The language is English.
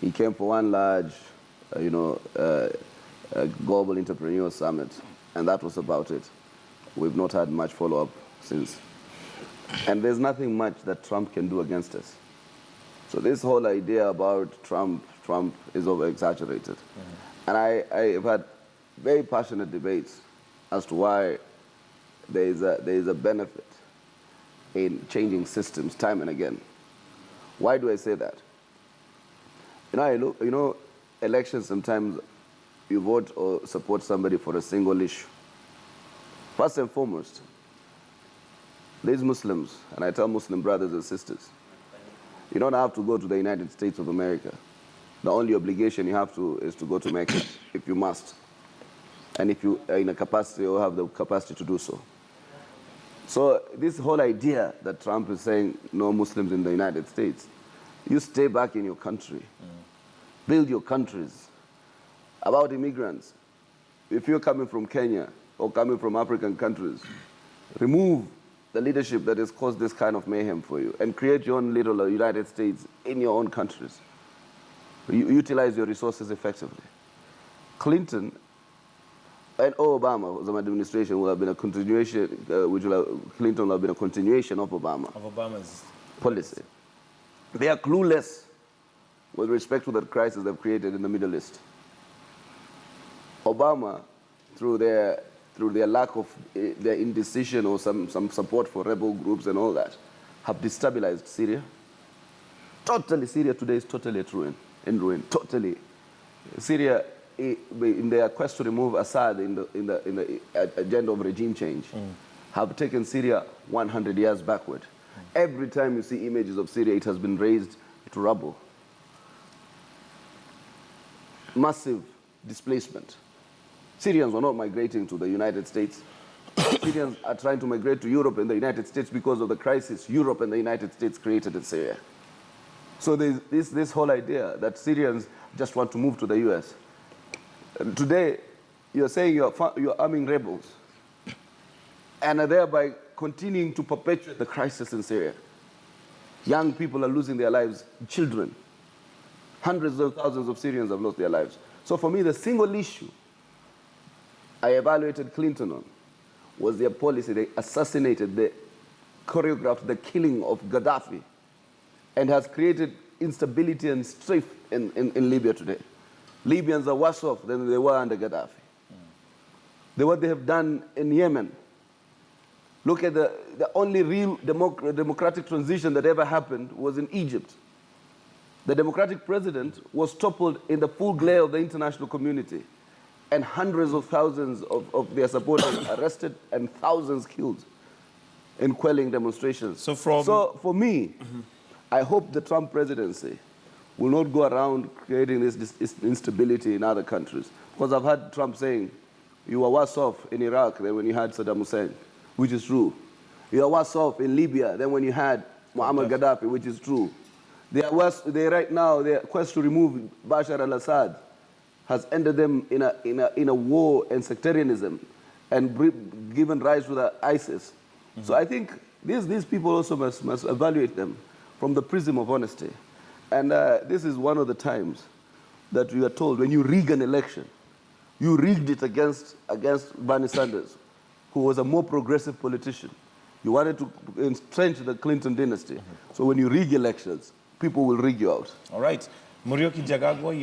He came for one large, global entrepreneur summit, and that was about it. We've not had much follow-up since. And there's nothing much that Trump can do against us. So this whole idea about Trump is over-exaggerated. And I've had very passionate debates as to why there is a benefit in changing systems time and again. Why do I say that? Elections, sometimes you vote or support somebody for a single issue. First and foremost, these Muslims, and I tell Muslim brothers and sisters, you don't have to go to the United States of America. The only obligation you have to is to go to Mecca, if you must. And if you are in a capacity or have the capacity to do so. So this whole idea that Trump is saying no Muslims in the United States, you stay back in your country. Build your countries. About immigrants, if you're coming from Kenya or coming from African countries, remove the leadership that has caused this kind of mayhem for you and create your own little United States in your own countries. Utilize your resources effectively. Clinton and Obama, the administration, will have been a continuation, Clinton will have been a continuation of Obama. Of Obama's policy. They are clueless with respect to the crisis they've created in the Middle East. Obama, through their lack of their indecision or some support for rebel groups and all that, have destabilized Syria. Totally, Syria today is totally in ruin, totally. Syria, in their quest to remove Assad in the agenda of regime change, have taken Syria 100 years backward. Every time you see images of Syria, it has been razed to rubble. Massive displacement. Syrians are not migrating to the United States. Syrians are trying to migrate to Europe and the United States because of the crisis Europe and the United States created in Syria. So there's this whole idea that Syrians just want to move to the US. Today, you're saying you're arming rebels and are thereby continuing to perpetuate the crisis in Syria. Young people are losing their lives, children. Hundreds of thousands of Syrians have lost their lives. So for me, the single issue I evaluated Clinton on was their policy. They assassinated, they choreographed the killing of Gaddafi and has created instability and strife in Libya today. Libyans are worse off than they were under Gaddafi. What they have done in Yemen. Look at the only real democratic transition that ever happened was in Egypt. The democratic president was toppled in the full glare of the international community, and hundreds of thousands of their supporters arrested and thousands killed in quelling demonstrations. So for me, I hope the Trump presidency will not go around creating this instability in other countries. Because I've heard Trump saying, you are worse off in Iraq than when you had Saddam Hussein, which is true. You are worse off in Libya than when you had Muammar Gaddafi, which is true. Right now, their quest to remove Bashar al-Assad has ended them in a war and sectarianism and given rise to the ISIS. So I think these people also must evaluate them from the prism of honesty. And this is one of the times that we are told when you rig an election, you rigged it against Bernie Sanders, who was a more progressive politician. You wanted to entrench the Clinton dynasty. So when you rig elections, people will rig you out. All right. Muriuki Jagagwa,